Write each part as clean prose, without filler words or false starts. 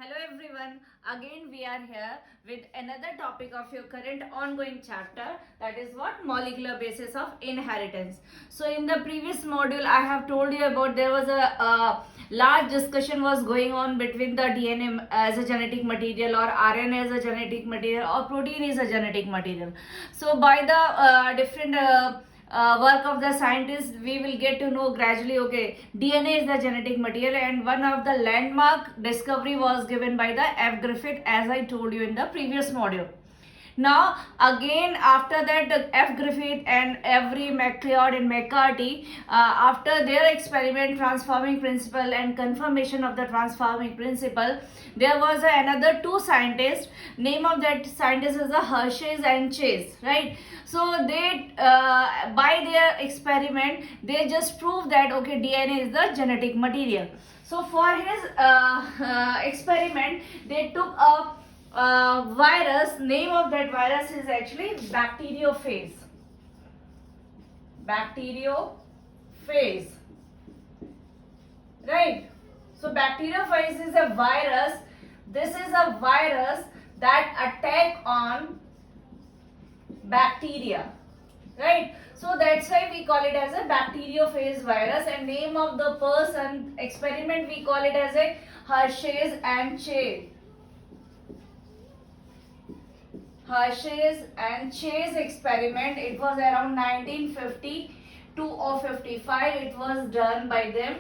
Hello everyone, again we are here with another topic of your current ongoing chapter, that is what molecular basis of inheritance. So in the previous module I have told you about there was a large discussion was going on between the DNA as a genetic material or RNA as a genetic material or protein is a genetic material. So by the different work of the scientists, we will get to know gradually, okay, DNA is the genetic material, and one of the landmark discovery was given by the F. Griffith, as I told you in the previous module. Now again after that F. Griffith and Avery, MacLeod and McCarthy, after their experiment transforming principle and confirmation of the transforming principle, there was another two scientists. Name of that scientist is the Hershey's and Chase, right? So they by their experiment they just proved that okay, DNA is the genetic material. So for his experiment they took a virus. Name of that virus is actually bacteriophage. Bacteriophage, right? So bacteriophage is a virus. This is a virus that attack on bacteria, right? So that's why we call it as a bacteriophage virus, and name of the person experiment we call it as a Hershey's and Chase. Hershey's and Chase experiment. It was around 1952 or 55. It was done by them.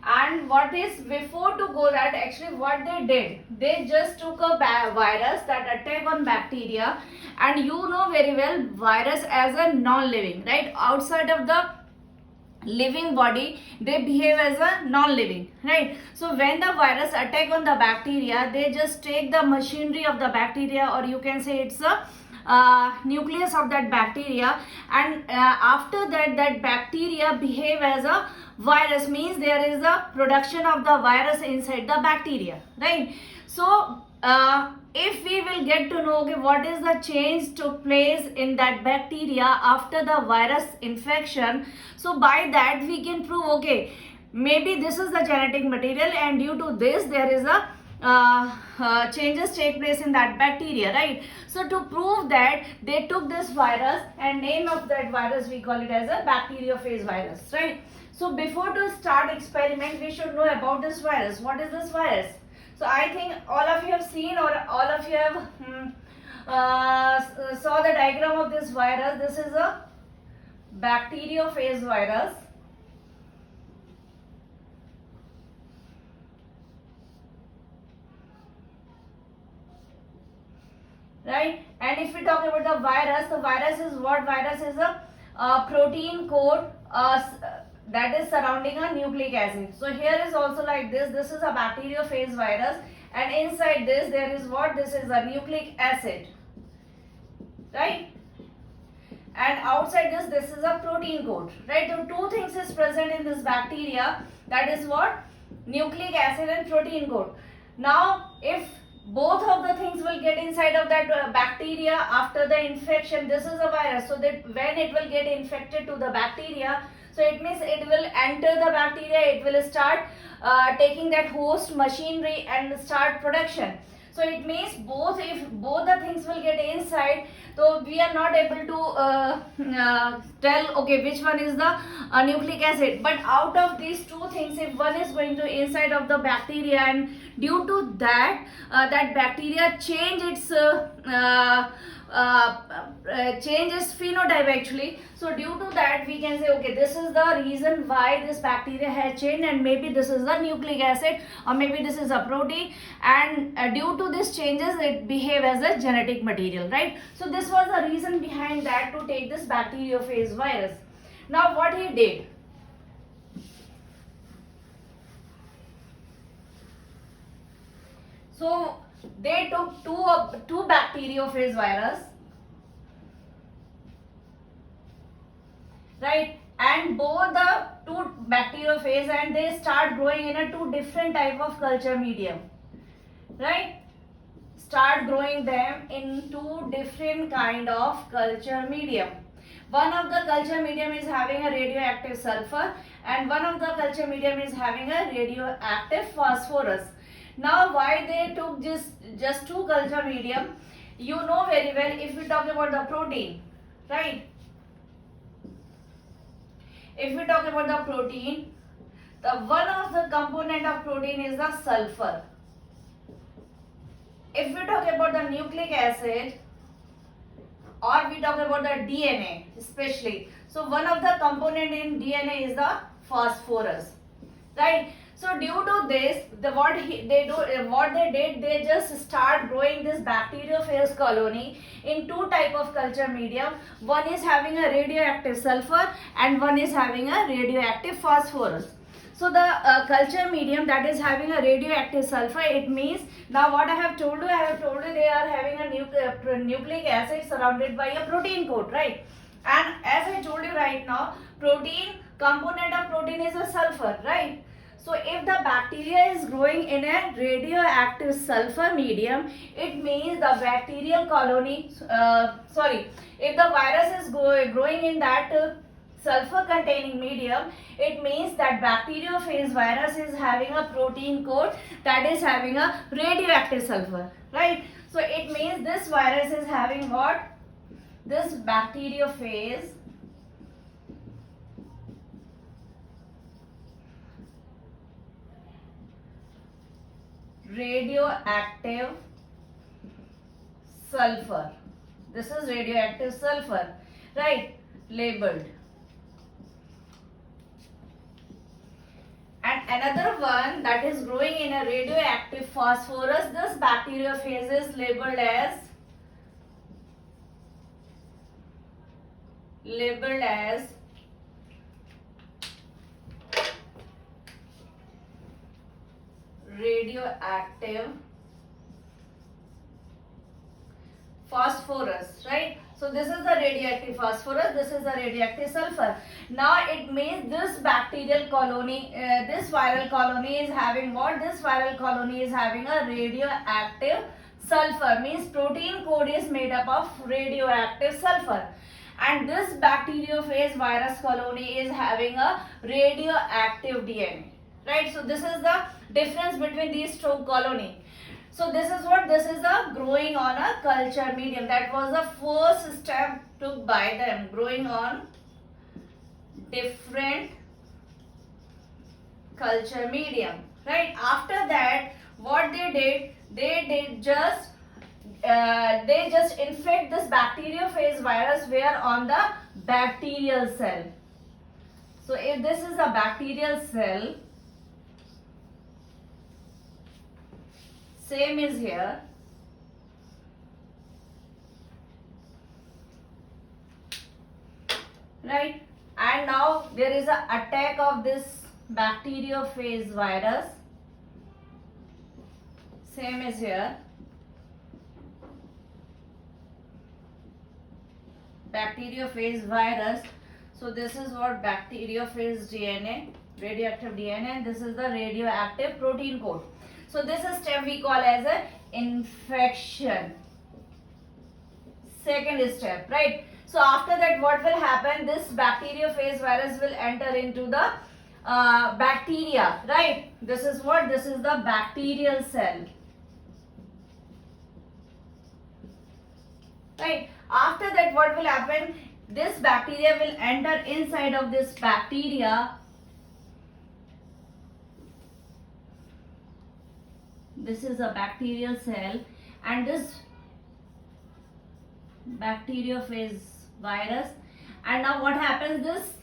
And what is before to go that actually what they did, they just took a virus that attack on bacteria, and you know very well virus as a non-living, right? Outside of the living body they behave as a non-living, right? So when the virus attack on the bacteria, they just take the machinery of the bacteria, or you can say it's a nucleus of that bacteria, and after that that bacteria behave as a virus, means there is a production of the virus inside the bacteria, right? So if we will get to know okay, what is the change took place in that bacteria after the virus infection, so by that we can prove okay, maybe this is the genetic material, and due to this there is a changes take place in that bacteria, right? So to prove that they took this virus, and name of that virus we call it as a bacteriophage virus, right? So before to start experiment we should know about this virus. What is this virus? So I think all of you have seen, or all of you have saw the diagram of this virus. This is a bacteriophage virus. Right? And if we talk about the virus is what? Virus is a protein coat that is surrounding a nucleic acid. So here is also like this. This is a bacteriophage virus, and inside this there is what? This is a nucleic acid, right? And outside this is a protein coat, right? So two things is present in this bacteria. That is what? Nucleic acid and protein coat. Now if both of the things will get inside of that bacteria after the infection, this is a virus, so that when it will get infected to the bacteria, so it means it will enter the bacteria, it will start taking that host machinery and start production. So it means if both the things will get inside, so we are not able to tell okay which one is the nucleic acid. But out of these two things, if one is going to inside of the bacteria, and due to that that bacteria change its change its phenotype actually. So due to that we can say okay, this is the reason why this bacteria has changed, and maybe this is the nucleic acid, or maybe this is a protein, and due to this changes it behave as a genetic material, right? So this was the reason behind that to take this bacteriophage virus. Now what he did, so they took two bacteriophage virus, right? And both the two bacteriophage, and they start growing in a two different type of culture medium, right? Start growing them in two different kind of culture medium. One of the culture medium is having a radioactive sulfur, and one of the culture medium is having a radioactive phosphorus. Now why they took just two culture medium? You know very well, if we talk about the protein, right? If we talk about the protein, the one of the component of protein is the sulfur. If we talk about the nucleic acid, or we talk about the DNA especially, so one of the component in DNA is the phosphorus, right? So due to this, what they did, they just start growing this bacteriophage colony in two type of culture medium. One is having a radioactive sulfur and one is having a radioactive phosphorus. So the culture medium that is having a radioactive sulfur, it means, now what I have told you they are having a nucleic acid surrounded by a protein coat, right? And as I told you right now, component of protein is a sulfur, right? So if the bacteria is growing in a radioactive sulfur medium, it means the bacterial colony, if the virus is growing in that sulfur containing medium, it means that bacteriophage virus is having a protein coat that is having a radioactive sulfur, right? So it means this virus is having what? This bacteriophage radioactive sulfur. This is radioactive sulfur, right? Labeled. And another one that is growing in a radioactive phosphorus, this bacteriophage is labeled as radioactive phosphorus, right? So this is the radioactive phosphorus, this is the radioactive sulfur. Now it means this bacterial colony, this viral colony is having what? This viral colony is having a radioactive sulfur, means protein code is made up of radioactive sulfur. And this bacteriophage virus colony is having a radioactive DNA, right? So this is the difference between these two colony. So this is what? This is the growing on a culture medium. That was the first step took by them, growing on different culture medium, right? After that, what they did just infect this bacteriophage virus where on the bacterial cell. So if this is a bacterial cell, same is here. Right? And now there is an attack of this bacteriophage virus. Same is here. Bacteriophage virus. So this is what bacteriophage DNA, radioactive DNA, and this is the radioactive protein code. So this step we call as a infection. Second step, right? So after that, what will happen? This bacteriophage virus will enter into the bacteria, right? This is what? This is the bacterial cell. Right? After that, what will happen? This bacteria will enter inside of this bacteria. This is a bacterial cell, and this bacteriophage virus, and now what happens? This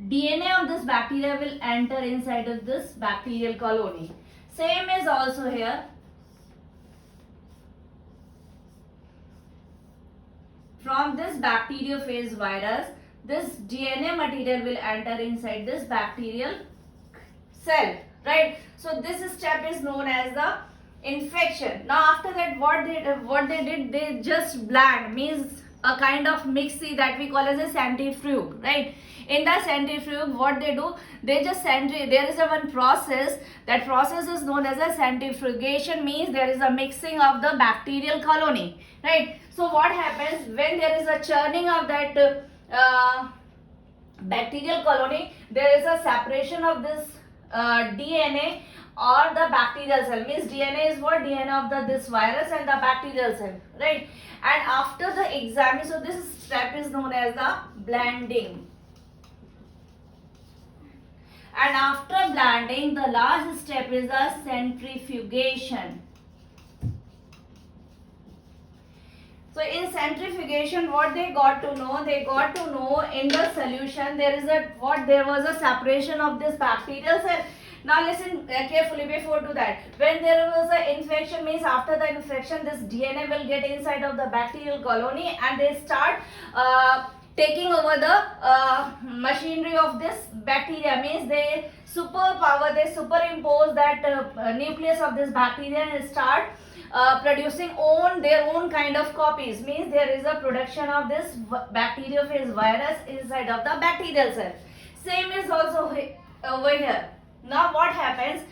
DNA of this bacteria will enter inside of this bacterial colony. Same is also here. From this bacteriophage virus, this DNA material will enter inside this bacterial cell, right? So this step is known as the infection. Now after that, what they did, they just blend, means a kind of mixie that we call as a centrifuge, right? In the centrifuge, what they do, they just there is a one process, that process is known as a centrifugation, means there is a mixing of the bacterial colony, right? So what happens when there is a churning of that bacterial colony, there is a separation of this DNA or the bacterial cell. Means DNA is what? DNA of this virus and the bacterial cell, right? And after the examine, so this step is known as the blending. And after blending, the last step is the centrifugation. So in centrifugation, what they got to know? They got to know in the solution there was a separation of this bacterial cell. Now listen carefully before do that. When there was an infection, means after the infection, this DNA will get inside of the bacterial colony and they start taking over the machinery of this bacteria. Means they superimpose that nucleus of this bacteria and start producing their own kind of copies. Means there is a production of this bacteriophage virus inside of the bacterial cell. Same is also over here. Now what happens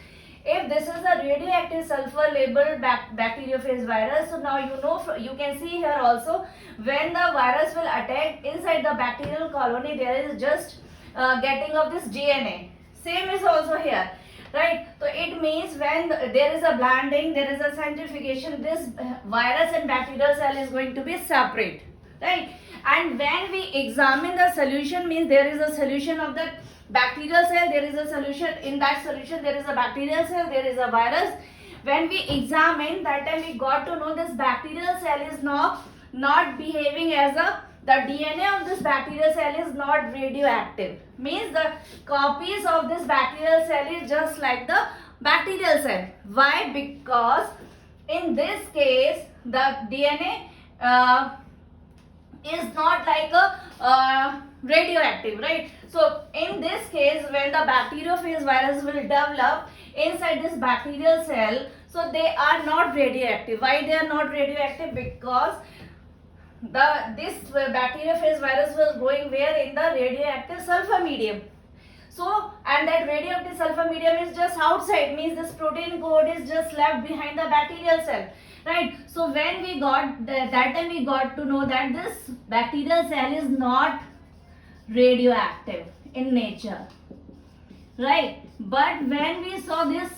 if this is a radioactive sulfur labeled bacteriophage virus? So now you can see here also, when the virus will attack inside the bacterial colony, there is just getting of this DNA. Same is also here, right? So it means when there is a blending, there is a centrifugation, this virus and bacterial cell is going to be separate, right? And when we examine the solution, means there is a solution of the bacterial cell, there is a solution, in that solution there is a bacterial cell, there is a virus. When we examine, that time we got to know this bacterial cell is now not behaving as the DNA of this bacterial cell is not radioactive. Means the copies of this bacterial cell is just like the bacterial cell. Why? Because in this case the DNA is not like a radioactive, right? So in this case, when the bacteriophage virus will develop inside this bacterial cell, so they are not radioactive. Why they are not radioactive? Because this bacteriophage virus was growing where? In the radioactive sulfur medium. So, and that radioactive sulfur medium is just outside, means this protein code is just left behind the bacterial cell, right? So when we got that time we got to know that this bacterial cell is not radioactive in nature, right? But when we saw this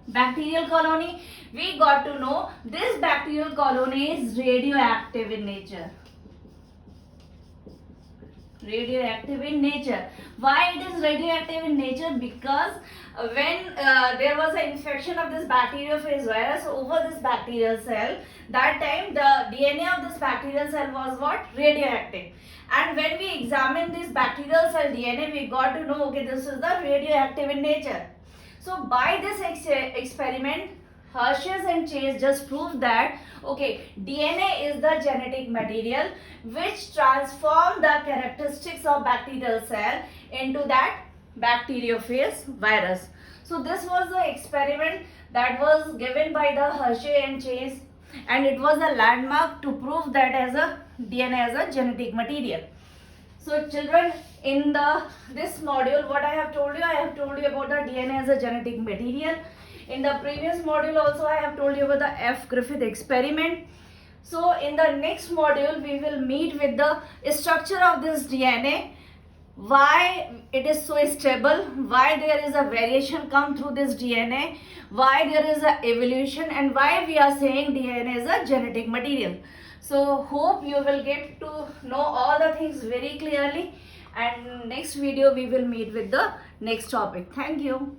bacterial colony, we got to know this bacterial colony is radioactive in nature. Radioactive in nature. Why it is radioactive in nature? Because when there was an infection of this bacteriophage virus over this bacterial cell, that time the DNA of this bacterial cell was what? Radioactive. And when we examine this bacterial cell DNA, we got to know, okay, this is the radioactive in nature. So by this experiment, Hershey's and Chase just proved that, okay, DNA is the genetic material which transform the characteristics of bacterial cell into that bacteriophage virus. So this was the experiment that was given by the Hershey and Chase, and it was a landmark to prove that as a DNA as a genetic material. So children, in this module, what I have told you about the DNA as a genetic material. In the previous module also I have told you about the F. Griffith experiment. So in the next module we will meet with the structure of this DNA, why it is so stable, why there is a variation come through this DNA, why there is a evolution, and why we are saying DNA is a genetic material. So hope you will get to know all the things very clearly, and next video we will meet with the next topic. Thank you.